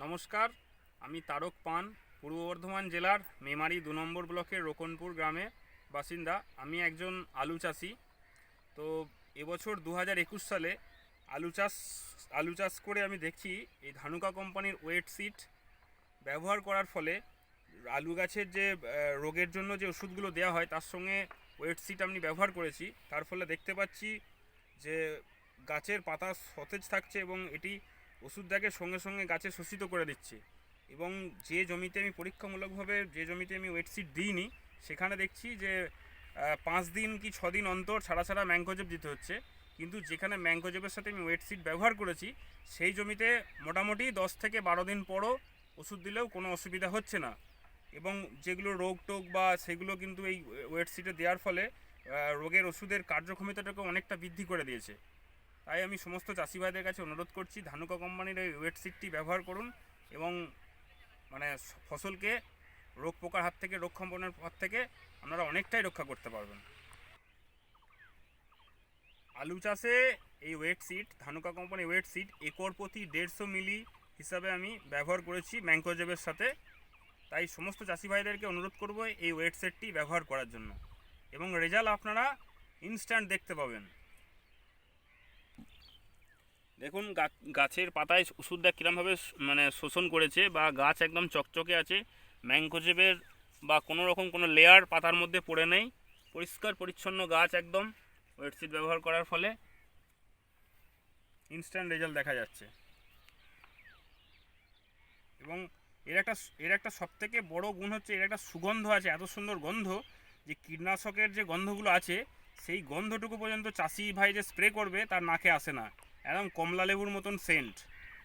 নমস্কার, আমি তারক পান, পূর্ব বর্ধমান জেলার মেমারি 2 নম্বর ব্লকের রোকনপুর গ্রামে বাসিন্দা। আমি একজন আলু চাষি। তো এবছর 2021 সালে আলু চাষ করে আমি দেখছি এই ধানুকা কোম্পানির ওয়েট সিড ব্যবহার করার ফলে আলু গাছের যে রোগের জন্য যে ওষুধগুলো দেওয়া হয় তার সঙ্গে ওয়েট সিড আমি ব্যবহার করেছি। তার ফলে দেখতে পাচ্ছি যে গাছের পাতা সতেজ থাকছে এবং এটি ওষুধটাকে সঙ্গে সঙ্গে গাছে শোষিত করে দিচ্ছে। এবং যে জমিতে আমি পরীক্ষামূলকভাবে যে জমিতে আমি ওয়েট সিড দিইনি সেখানে দেখছি যে 5 দিন কি 6 দিন অন্তর ছাড়া ছাড়া ম্যাঙ্কোজেব দিতে হচ্ছে। কিন্তু যেখানে ম্যাঙ্কোজেবের সাথে আমি ওয়েট সিড ব্যবহার করেছি সেই জমিতে মোটামুটি 10 থেকে 12 দিন পরও ওষুধ দিলেও কোনো অসুবিধা হচ্ছে না। এবং যেগুলো রোগ টোগ বা সেগুলো কিন্তু এই ওয়েট সিডে দেওয়ার ফলে রোগের ওষুধের কার্যক্ষমতাটাকে অনেকটা বৃদ্ধি করে দিয়েছে। তাই আমি সমস্ত চাষি ভাইদের কাছে অনুরোধ করছি, ধানুকা কোম্পানির এই ওয়েট সিডটি ব্যবহার করুন এবং মানে ফসলকে রোগ পোকার হাত থেকে, রোগ কম্পনের হাত থেকে আপনারা অনেকটাই রক্ষা করতে পারবেন। আলু চাষে এই ওয়েট সিড, ধানুকা কোম্পানির ওয়েট সিড একর প্রতি 150 মিলি হিসাবে আমি ব্যবহার করেছি ম্যাঙ্কোজেবের সাথে। তাই সমস্ত চাষি ভাইদেরকে অনুরোধ করব এই ওয়েট সিডটি ব্যবহার করার জন্য, এবং রেজাল্ট আপনারা ইনস্ট্যান্ট দেখতে পাবেন। দেখুন গাছের পাতায় ওষুধটা কীরমভাবে মানে শোষণ করেছে, বা গাছ একদম চকচকে আছে, ম্যাঙ্কোজেবের বা কোনো রকম কোনো লেয়ার পাতার মধ্যে পড়ে নেই, পরিষ্কার পরিচ্ছন্ন গাছ একদম ওয়েট সিড ব্যবহার করার ফলে ইনস্ট্যান্ট রেজাল্ট দেখা যাচ্ছে। এবং এর একটা সবথেকে বড় গুণ হচ্ছে এর একটা সুগন্ধ আছে, এত সুন্দর গন্ধ যে কীটনাশকের যে গন্ধগুলো আছে সেই গন্ধটুকু পর্যন্ত চাষি ভাই যে স্প্রে করবে তার নাকে আসে না। একদম কমলা লেবুর মতন সেন্ট।